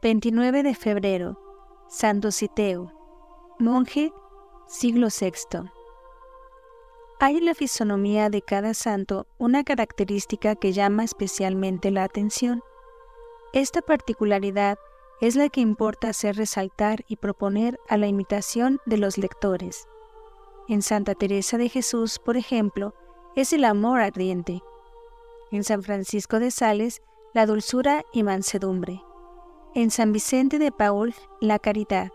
29 de febrero, San Dositeo, monje, siglo VI. Hay en la fisonomía de cada santo una característica que llama especialmente la atención. Esta particularidad es la que importa hacer resaltar y proponer a la imitación de los lectores. En Santa Teresa de Jesús, por ejemplo, es el amor ardiente. En San Francisco de Sales, la dulzura y mansedumbre. En San Vicente de Paúl, la caridad.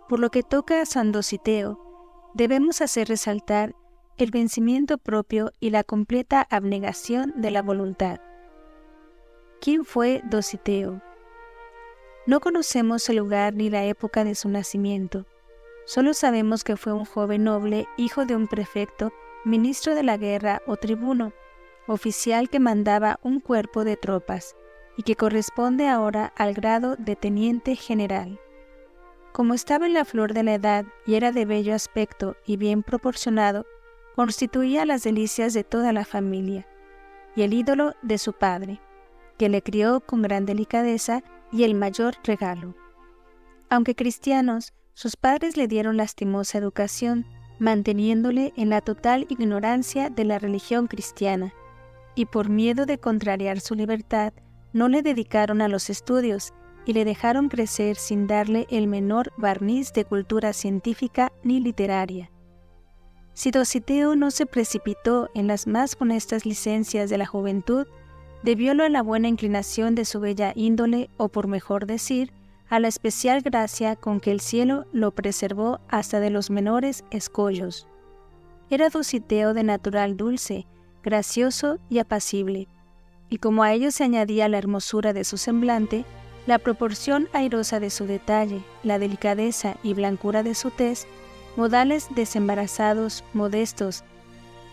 Por lo que toca a San Dositeo, debemos hacer resaltar el vencimiento propio y la completa abnegación de la voluntad. ¿Quién fue Dositeo? No conocemos el lugar ni la época de su nacimiento. Solo sabemos que fue un joven noble, hijo de un prefecto, ministro de la guerra o tribuno, oficial que mandaba un cuerpo de tropas, y que corresponde ahora al grado de teniente general. Como estaba en la flor de la edad y era de bello aspecto y bien proporcionado, constituía las delicias de toda la familia, y el ídolo de su padre, que le crió con gran delicadeza y el mayor regalo. Aunque cristianos, sus padres le dieron lastimosa educación, manteniéndole en la total ignorancia de la religión cristiana, y por miedo de contrariar su libertad, no le dedicaron a los estudios y le dejaron crecer sin darle el menor barniz de cultura científica ni literaria. Si Dositeo no se precipitó en las más funestas licencias de la juventud, debiólo a la buena inclinación de su bella índole o, por mejor decir, a la especial gracia con que el cielo lo preservó hasta de los menores escollos. Era Dositeo de natural dulce, gracioso y apacible, y como a ello se añadía la hermosura de su semblante, la proporción airosa de su detalle, la delicadeza y blancura de su tez, modales desembarazados, modestos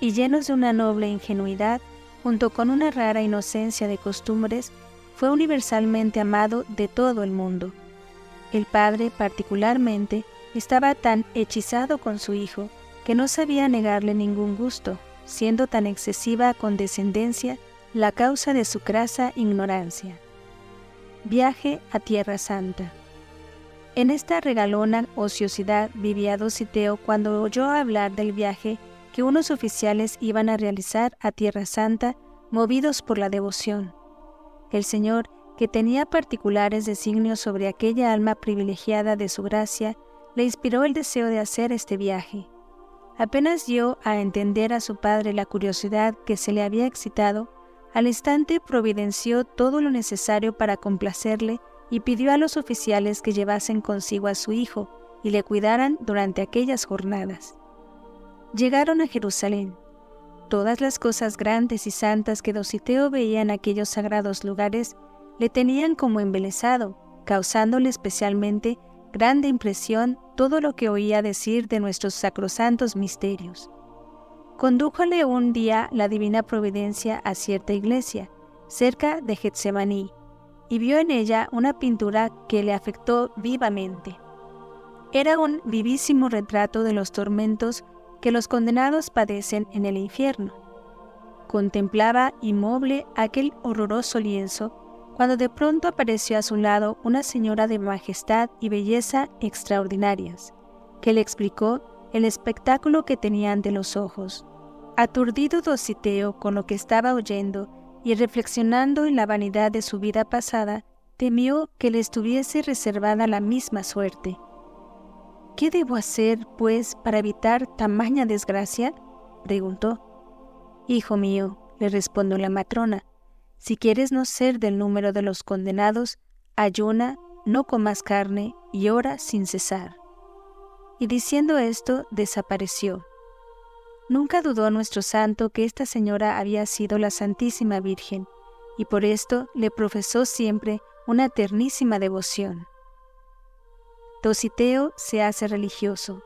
y llenos de una noble ingenuidad, junto con una rara inocencia de costumbres, fue universalmente amado de todo el mundo. El padre, particularmente, estaba tan hechizado con su hijo que no sabía negarle ningún gusto, siendo tan excesiva condescendencia la causa de su crasa ignorancia. Viaje a Tierra Santa. En esta regalona ociosidad vivía Dositeo cuando oyó hablar del viaje que unos oficiales iban a realizar a Tierra Santa, movidos por la devoción. El Señor, que tenía particulares designios sobre aquella alma privilegiada de su gracia, le inspiró el deseo de hacer este viaje. Apenas dio a entender a su padre la curiosidad que se le había excitado, al instante providenció todo lo necesario para complacerle y pidió a los oficiales que llevasen consigo a su hijo y le cuidaran durante aquellas jornadas. Llegaron a Jerusalén. Todas las cosas grandes y santas que Dositeo veía en aquellos sagrados lugares le tenían como embelesado, causándole especialmente grande impresión todo lo que oía decir de nuestros sacrosantos misterios. Condújole un día la divina providencia a cierta iglesia, cerca de Getsemaní, y vio en ella una pintura que le afectó vivamente. Era un vivísimo retrato de los tormentos que los condenados padecen en el infierno. Contemplaba inmoble aquel horroroso lienzo, cuando de pronto apareció a su lado una señora de majestad y belleza extraordinarias, que le explicó el espectáculo que tenía ante los ojos. Aturdido Dositeo con lo que estaba oyendo y reflexionando en la vanidad de su vida pasada, temió que le estuviese reservada la misma suerte. ¿Qué debo hacer, pues, para evitar tamaña desgracia?, preguntó. Hijo mío, le respondió la matrona, si quieres no ser del número de los condenados, ayuna, no comas carne y ora sin cesar. Y diciendo esto, desapareció. Nunca dudó nuestro santo que esta señora había sido la Santísima Virgen, y por esto le profesó siempre una ternísima devoción. Dositeo se hace religioso.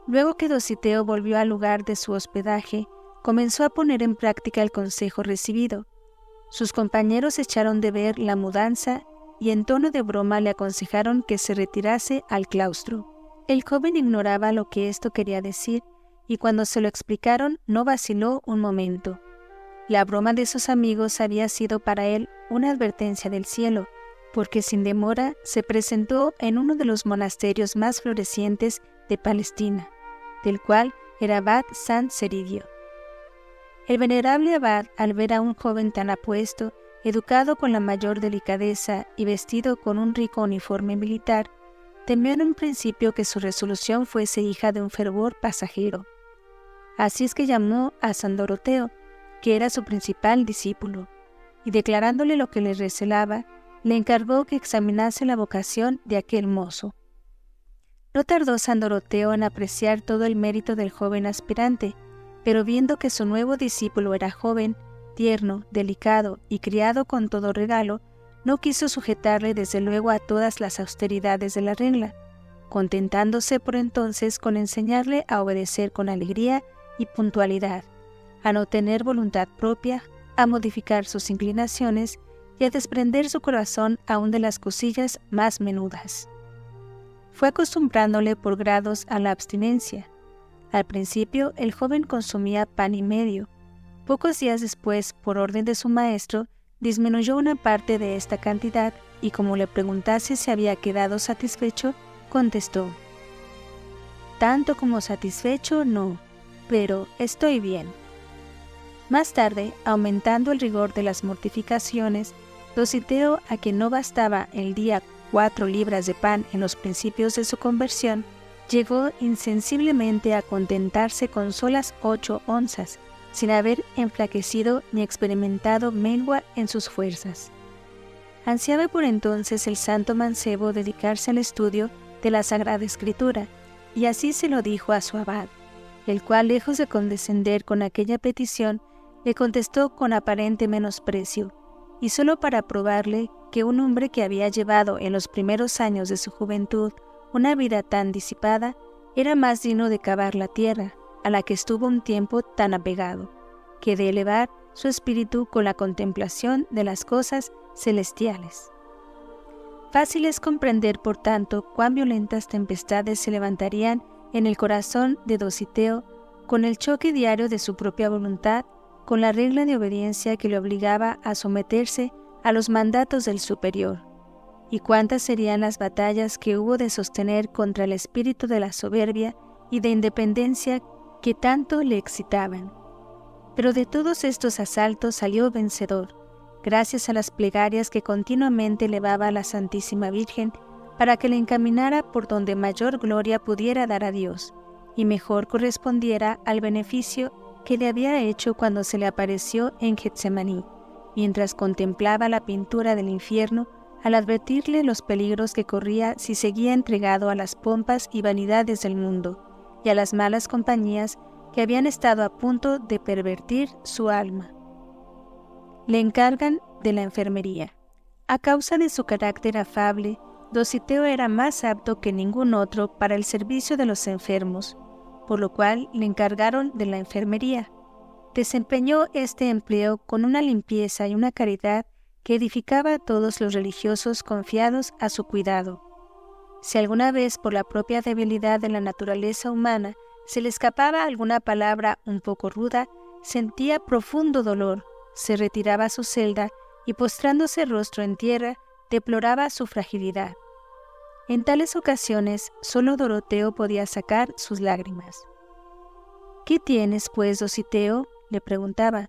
Luego que Dositeo volvió al lugar de su hospedaje, comenzó a poner en práctica el consejo recibido. Sus compañeros echaron de ver la mudanza y en tono de broma le aconsejaron que se retirase al claustro. El joven ignoraba lo que esto quería decir, y cuando se lo explicaron no vaciló un momento. La broma de sus amigos había sido para él una advertencia del cielo, porque sin demora se presentó en uno de los monasterios más florecientes de Palestina, del cual era abad San Ceridio. El venerable abad, al ver a un joven tan apuesto, educado con la mayor delicadeza y vestido con un rico uniforme militar, temió en un principio que su resolución fuese hija de un fervor pasajero. Así es que llamó a San Doroteo, que era su principal discípulo, y declarándole lo que le recelaba, le encargó que examinase la vocación de aquel mozo. No tardó San Doroteo en apreciar todo el mérito del joven aspirante, pero viendo que su nuevo discípulo era joven, tierno, delicado y criado con todo regalo, no quiso sujetarle desde luego a todas las austeridades de la regla, contentándose por entonces con enseñarle a obedecer con alegría y puntualidad, a no tener voluntad propia, a modificar sus inclinaciones y a desprender su corazón aún de las cosillas más menudas. Fue acostumbrándole por grados a la abstinencia. Al principio el joven consumía pan y medio. Pocos días después, por orden de su maestro, disminuyó una parte de esta cantidad y como le preguntase si había quedado satisfecho, contestó: «Tanto como satisfecho, no, pero estoy bien». Más tarde, aumentando el rigor de las mortificaciones, Dositeo, a quien no bastaba el día 4 libras de pan en los principios de su conversión, llegó insensiblemente a contentarse con solas 8 onzas, sin haber enflaquecido ni experimentado mengua en sus fuerzas. Ansiaba por entonces el santo mancebo dedicarse al estudio de la Sagrada Escritura, y así se lo dijo a su abad, el cual, lejos de condescender con aquella petición, le contestó con aparente menosprecio, y solo para probarle que un hombre que había llevado en los primeros años de su juventud una vida tan disipada era más digno de cavar la tierra, a la que estuvo un tiempo tan apegado, que de elevar su espíritu con la contemplación de las cosas celestiales. Fácil es comprender, por tanto, cuán violentas tempestades se levantarían en el corazón de Dositeo con el choque diario de su propia voluntad con la regla de obediencia que le obligaba a someterse a los mandatos del superior, y cuántas serían las batallas que hubo de sostener contra el espíritu de la soberbia y de independencia que tanto le excitaban. Pero de todos estos asaltos salió vencedor, gracias a las plegarias que continuamente elevaba a la Santísima Virgen para que le encaminara por donde mayor gloria pudiera dar a Dios, y mejor correspondiera al beneficio que le había hecho cuando se le apareció en Getsemaní, mientras contemplaba la pintura del infierno, al advertirle los peligros que corría si seguía entregado a las pompas y vanidades del mundo, y a las malas compañías que habían estado a punto de pervertir su alma. Le encargan de la enfermería. A causa de su carácter afable, Dositeo era más apto que ningún otro para el servicio de los enfermos, por lo cual le encargaron de la enfermería. Desempeñó este empleo con una limpieza y una caridad que edificaba a todos los religiosos confiados a su cuidado. Si alguna vez por la propia debilidad de la naturaleza humana se le escapaba alguna palabra un poco ruda, sentía profundo dolor, se retiraba a su celda y postrándose rostro en tierra, deploraba su fragilidad. En tales ocasiones, solo Doroteo podía sacar sus lágrimas. «¿Qué tienes, pues, Dositeo?», le preguntaba.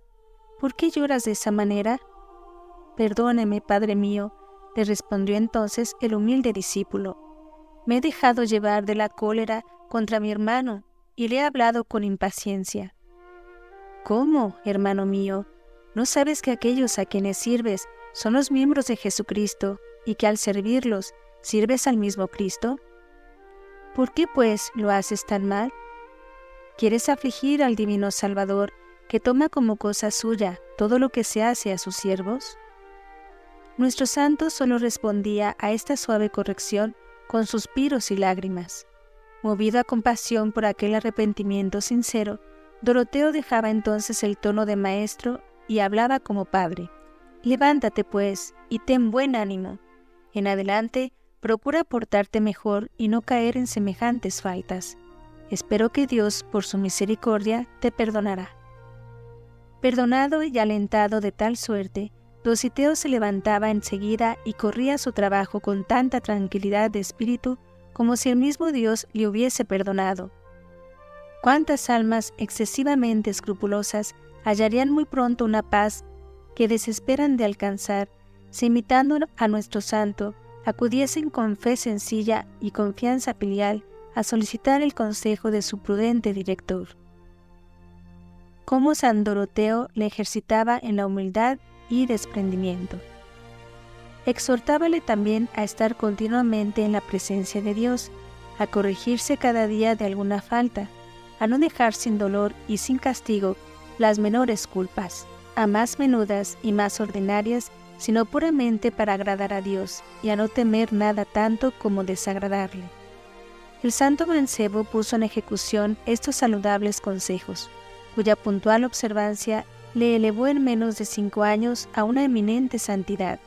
«¿Por qué lloras de esa manera?». «Perdóneme, padre mío», le respondió entonces el humilde discípulo. «Me he dejado llevar de la cólera contra mi hermano y le he hablado con impaciencia». «¿Cómo, hermano mío? ¿No sabes que aquellos a quienes sirves son los miembros de Jesucristo y que al servirlos sirves al mismo Cristo? ¿Por qué, pues, lo haces tan mal? ¿Quieres afligir al divino Salvador, que toma como cosa suya todo lo que se hace a sus siervos?» Nuestro santo solo respondía a esta suave corrección con suspiros y lágrimas. Movido a compasión por aquel arrepentimiento sincero, Doroteo dejaba entonces el tono de maestro y hablaba como padre. «Levántate, pues, y ten buen ánimo. En adelante, procura portarte mejor y no caer en semejantes faltas. Espero que Dios, por su misericordia, te perdonará». Perdonado y alentado de tal suerte, Dositeo se levantaba enseguida y corría a su trabajo con tanta tranquilidad de espíritu como si el mismo Dios le hubiese perdonado. ¿Cuántas almas excesivamente escrupulosas hallarían muy pronto una paz que desesperan de alcanzar si, imitando a nuestro santo, acudiesen con fe sencilla y confianza filial a solicitar el consejo de su prudente director? Cómo San Doroteo le ejercitaba en la humildad y desprendimiento. Exhortábale también a estar continuamente en la presencia de Dios, a corregirse cada día de alguna falta, a no dejar sin dolor y sin castigo las menores culpas, a más menudas y más ordinarias, sino puramente para agradar a Dios, y a no temer nada tanto como desagradarle. El santo mancebo puso en ejecución estos saludables consejos, cuya puntual observancia le elevó en menos de 5 años a una eminente santidad.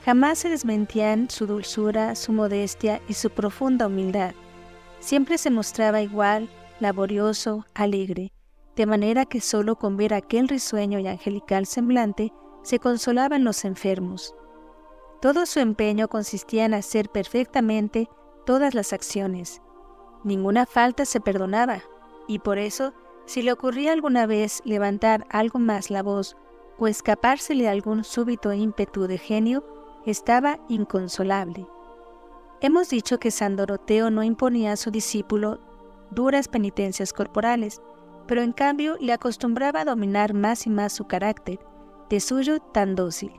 Jamás se desmentían su dulzura, su modestia y su profunda humildad. Siempre se mostraba igual, laborioso, alegre, de manera que solo con ver aquel risueño y angelical semblante se consolaban los enfermos. Todo su empeño consistía en hacer perfectamente todas las acciones. Ninguna falta se perdonaba, y por eso, si le ocurría alguna vez levantar algo más la voz o escapársele algún súbito ímpetu de genio, estaba inconsolable. Hemos dicho que San Doroteo no imponía a su discípulo duras penitencias corporales, pero en cambio le acostumbraba a dominar más y más su carácter, de suyo tan dócil.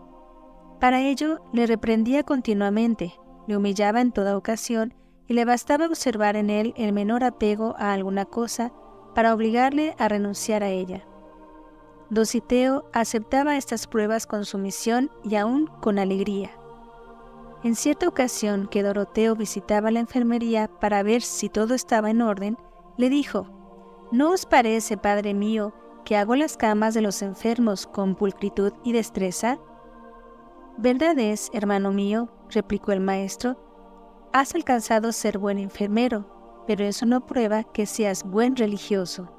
Para ello le reprendía continuamente, le humillaba en toda ocasión y le bastaba observar en él el menor apego a alguna cosa para obligarle a renunciar a ella. Dositeo aceptaba estas pruebas con sumisión y aún con alegría. En cierta ocasión que Doroteo visitaba la enfermería para ver si todo estaba en orden, le dijo: «¿No os parece, padre mío, que hago las camas de los enfermos con pulcritud y destreza?» «Verdad es, hermano mío», replicó el maestro, «has alcanzado ser buen enfermero, pero eso no prueba que seas buen religioso».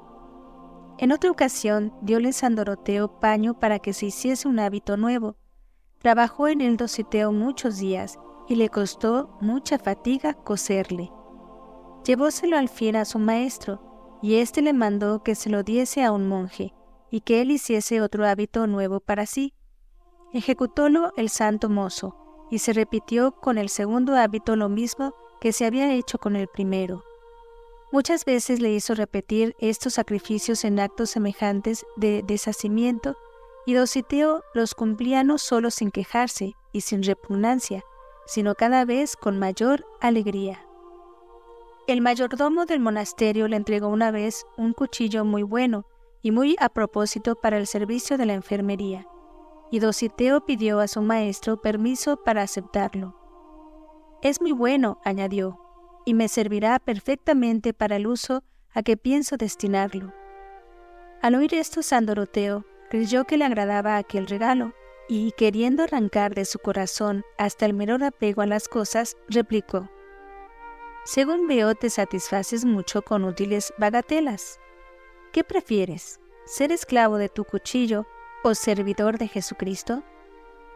En otra ocasión, diole San Doroteo paño para que se hiciese un hábito nuevo. Trabajó en él Dositeo muchos días y le costó mucha fatiga coserle. Llevóselo al fin a su maestro, y éste le mandó que se lo diese a un monje, y que él hiciese otro hábito nuevo para sí. Ejecutólo el santo mozo, y se repitió con el segundo hábito lo mismo que se había hecho con el primero. Muchas veces le hizo repetir estos sacrificios en actos semejantes de deshacimiento, y Dositeo los cumplía no solo sin quejarse y sin repugnancia, sino cada vez con mayor alegría. El mayordomo del monasterio le entregó una vez un cuchillo muy bueno y muy a propósito para el servicio de la enfermería, y Dositeo pidió a su maestro permiso para aceptarlo. «Es muy bueno», añadió, «y me servirá perfectamente para el uso a que pienso destinarlo». Al oír esto, San Doroteo creyó que le agradaba aquel regalo, y, queriendo arrancar de su corazón hasta el menor apego a las cosas, replicó: «Según veo, te satisfaces mucho con útiles bagatelas. ¿Qué prefieres, ser esclavo de tu cuchillo o servidor de Jesucristo?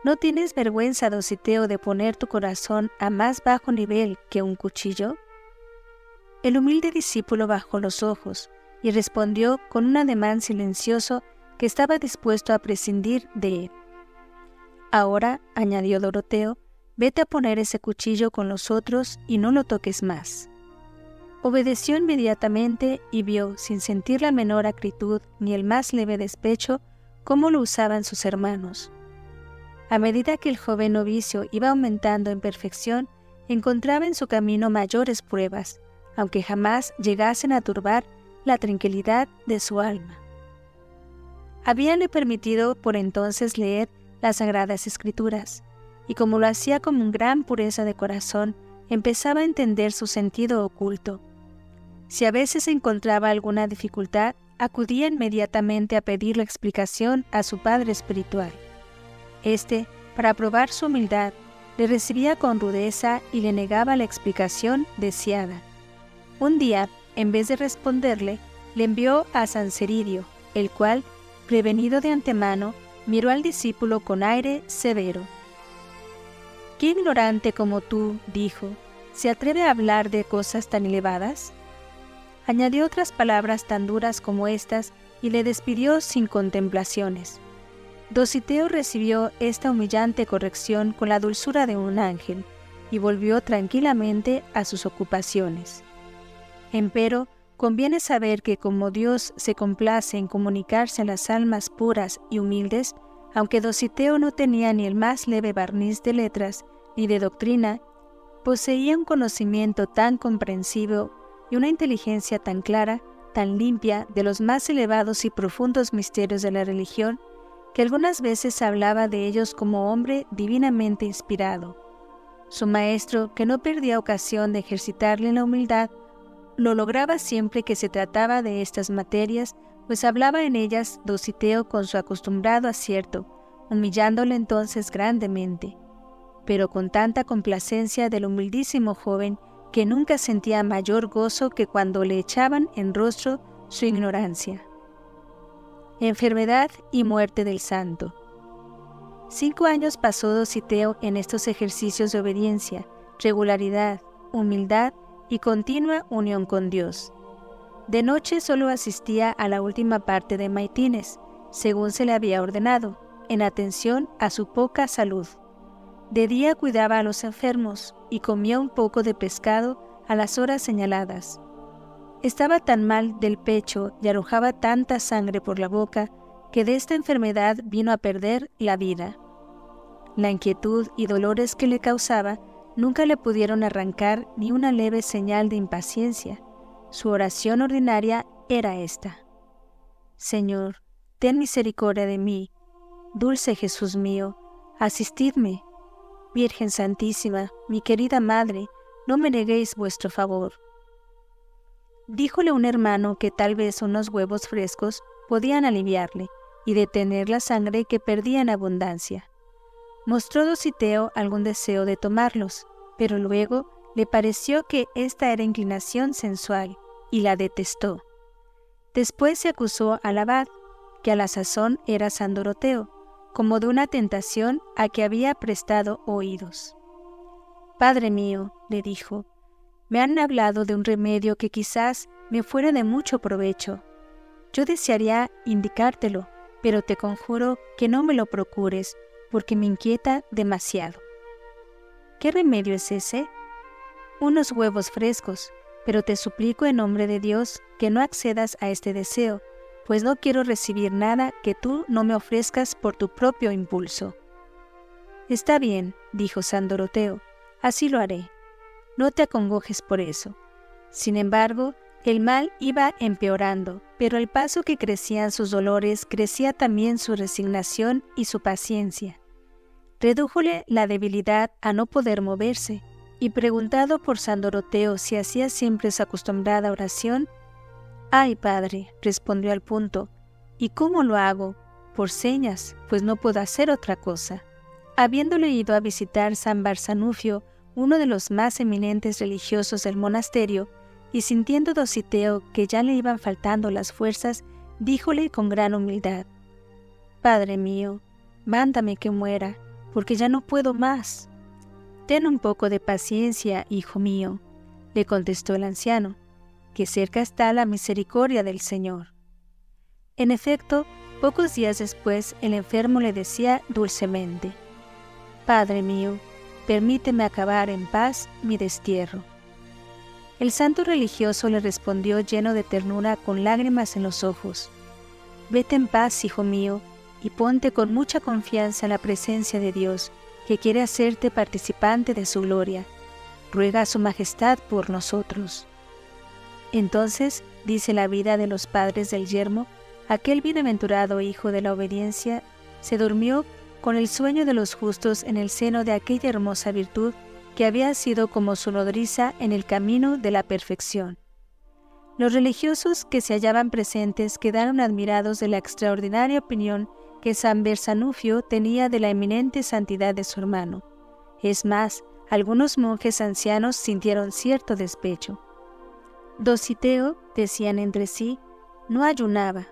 ¿No tienes vergüenza, Dositeo, de poner tu corazón a más bajo nivel que un cuchillo?» El humilde discípulo bajó los ojos y respondió con un ademán silencioso que estaba dispuesto a prescindir de él. «Ahora», añadió Doroteo, «vete a poner ese cuchillo con los otros y no lo toques más». Obedeció inmediatamente y vio, sin sentir la menor acritud ni el más leve despecho, cómo lo usaban sus hermanos. A medida que el joven novicio iba aumentando en perfección, encontraba en su camino mayores pruebas, aunque jamás llegasen a turbar la tranquilidad de su alma. Habíanle permitido por entonces leer las Sagradas Escrituras, y como lo hacía con gran pureza de corazón, empezaba a entender su sentido oculto. Si a veces encontraba alguna dificultad, acudía inmediatamente a pedir la explicación a su padre espiritual. Este, para probar su humildad, le recibía con rudeza y le negaba la explicación deseada. Un día, en vez de responderle, le envió a San Ceridio, el cual, prevenido de antemano, miró al discípulo con aire severo. «¿Qué ignorante como tú, dijo, se atreve a hablar de cosas tan elevadas?» Añadió otras palabras tan duras como estas y le despidió sin contemplaciones. Dositeo recibió esta humillante corrección con la dulzura de un ángel y volvió tranquilamente a sus ocupaciones. Empero, conviene saber que como Dios se complace en comunicarse a las almas puras y humildes, aunque Dositeo no tenía ni el más leve barniz de letras ni de doctrina, poseía un conocimiento tan comprensivo y una inteligencia tan clara, tan limpia de los más elevados y profundos misterios de la religión, que algunas veces hablaba de ellos como hombre divinamente inspirado. Su maestro, que no perdía ocasión de ejercitarle en la humildad, lo lograba siempre que se trataba de estas materias, pues hablaba en ellas Dositeo con su acostumbrado acierto, humillándole entonces grandemente, pero con tanta complacencia del humildísimo joven que nunca sentía mayor gozo que cuando le echaban en rostro su ignorancia. Enfermedad y muerte del santo. 5 años pasó Dositeo en estos ejercicios de obediencia, regularidad, humildad y continua unión con Dios. De noche solo asistía a la última parte de maitines, según se le había ordenado, en atención a su poca salud. De día cuidaba a los enfermos y comía un poco de pescado a las horas señaladas. Estaba tan mal del pecho y arrojaba tanta sangre por la boca que de esta enfermedad vino a perder la vida. La inquietud y dolores que le causaba nunca le pudieron arrancar ni una leve señal de impaciencia. Su oración ordinaria era esta: Señor, ten misericordia de mí. Dulce Jesús mío, asistidme. Virgen Santísima, mi querida Madre, no me neguéis vuestro favor. Díjole un hermano que tal vez unos huevos frescos podían aliviarle y detener la sangre que perdía en abundancia. Mostró Dositeo algún deseo de tomarlos, pero luego le pareció que esta era inclinación sensual y la detestó. Después se acusó al abad, que a la sazón era San Doroteo, como de una tentación a que había prestado oídos. «Padre mío», le dijo, «me han hablado de un remedio que quizás me fuera de mucho provecho. Yo desearía indicártelo, pero te conjuro que no me lo procures, porque me inquieta demasiado». «¿Qué remedio es ese?» «Unos huevos frescos, pero te suplico en nombre de Dios que no accedas a este deseo, pues no quiero recibir nada que tú no me ofrezcas por tu propio impulso». «Está bien», dijo San Doroteo, «así lo haré. No te acongojes por eso». Sin embargo, el mal iba empeorando, pero al paso que crecían sus dolores, crecía también su resignación y su paciencia. Redújole la debilidad a no poder moverse, y preguntado por San Doroteo si hacía siempre su acostumbrada oración, «Ay, padre», respondió al punto, «¿y cómo lo hago? Por señas, pues no puedo hacer otra cosa». Habiéndole ido a visitar San Barsanufio, uno de los más eminentes religiosos del monasterio, y sintiendo Dositeo que ya le iban faltando las fuerzas, díjole con gran humildad: «Padre mío, mándame que muera, porque ya no puedo más». «Ten un poco de paciencia, hijo mío», le contestó el anciano, «que cerca está la misericordia del Señor». En efecto, pocos días después el enfermo le decía dulcemente: «Padre mío, permíteme acabar en paz mi destierro». El santo religioso le respondió lleno de ternura con lágrimas en los ojos: «Vete en paz, hijo mío, y ponte con mucha confianza en la presencia de Dios, que quiere hacerte participante de su gloria. Ruega a su majestad por nosotros». Entonces, dice la vida de los padres del yermo, aquel bienaventurado hijo de la obediencia se durmió con el sueño de los justos en el seno de aquella hermosa virtud que había sido como su nodriza en el camino de la perfección. Los religiosos que se hallaban presentes quedaron admirados de la extraordinaria opinión que San Barsanufio tenía de la eminente santidad de su hermano. Es más, algunos monjes ancianos sintieron cierto despecho. Dositeo, decían entre sí, no ayunaba,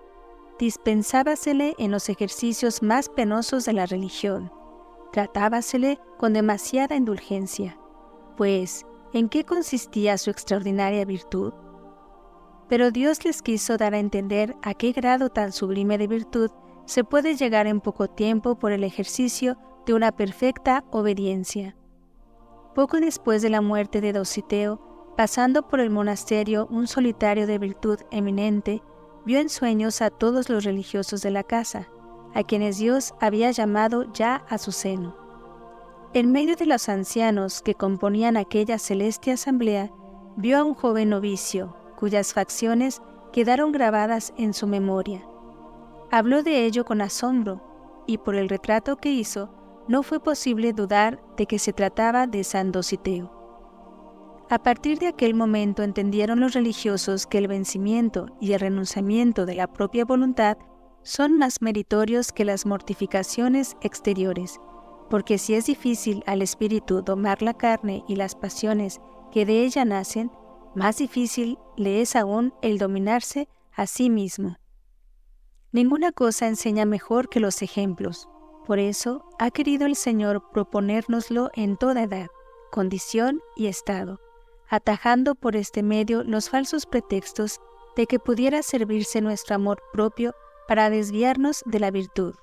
dispensábasele en los ejercicios más penosos de la religión. Tratábasele con demasiada indulgencia, pues, ¿en qué consistía su extraordinaria virtud? Pero Dios les quiso dar a entender a qué grado tan sublime de virtud se puede llegar en poco tiempo por el ejercicio de una perfecta obediencia. Poco después de la muerte de Dositeo, pasando por el monasterio un solitario de virtud eminente, vio en sueños a todos los religiosos de la casa, a quienes Dios había llamado ya a su seno. En medio de los ancianos que componían aquella celeste asamblea, vio a un joven novicio, cuyas facciones quedaron grabadas en su memoria. Habló de ello con asombro, y por el retrato que hizo, no fue posible dudar de que se trataba de San Dositeo. A partir de aquel momento entendieron los religiosos que el vencimiento y el renunciamiento de la propia voluntad son más meritorios que las mortificaciones exteriores, porque si es difícil al espíritu domar la carne y las pasiones que de ella nacen, más difícil le es aún el dominarse a sí mismo. Ninguna cosa enseña mejor que los ejemplos. Por eso ha querido el Señor proponérnoslo en toda edad, condición y estado, atajando por este medio los falsos pretextos de que pudiera servirse nuestro amor propio para desviarnos de la virtud.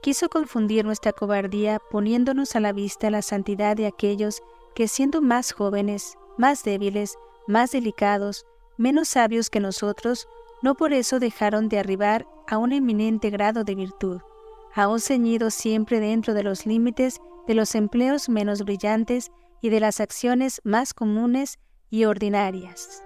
Quiso confundir nuestra cobardía poniéndonos a la vista la santidad de aquellos que, siendo más jóvenes, más débiles, más delicados, menos sabios que nosotros, no por eso dejaron de arribar a un eminente grado de virtud, aún ceñidos siempre dentro de los límites de los empleos menos brillantes y de las acciones más comunes y ordinarias.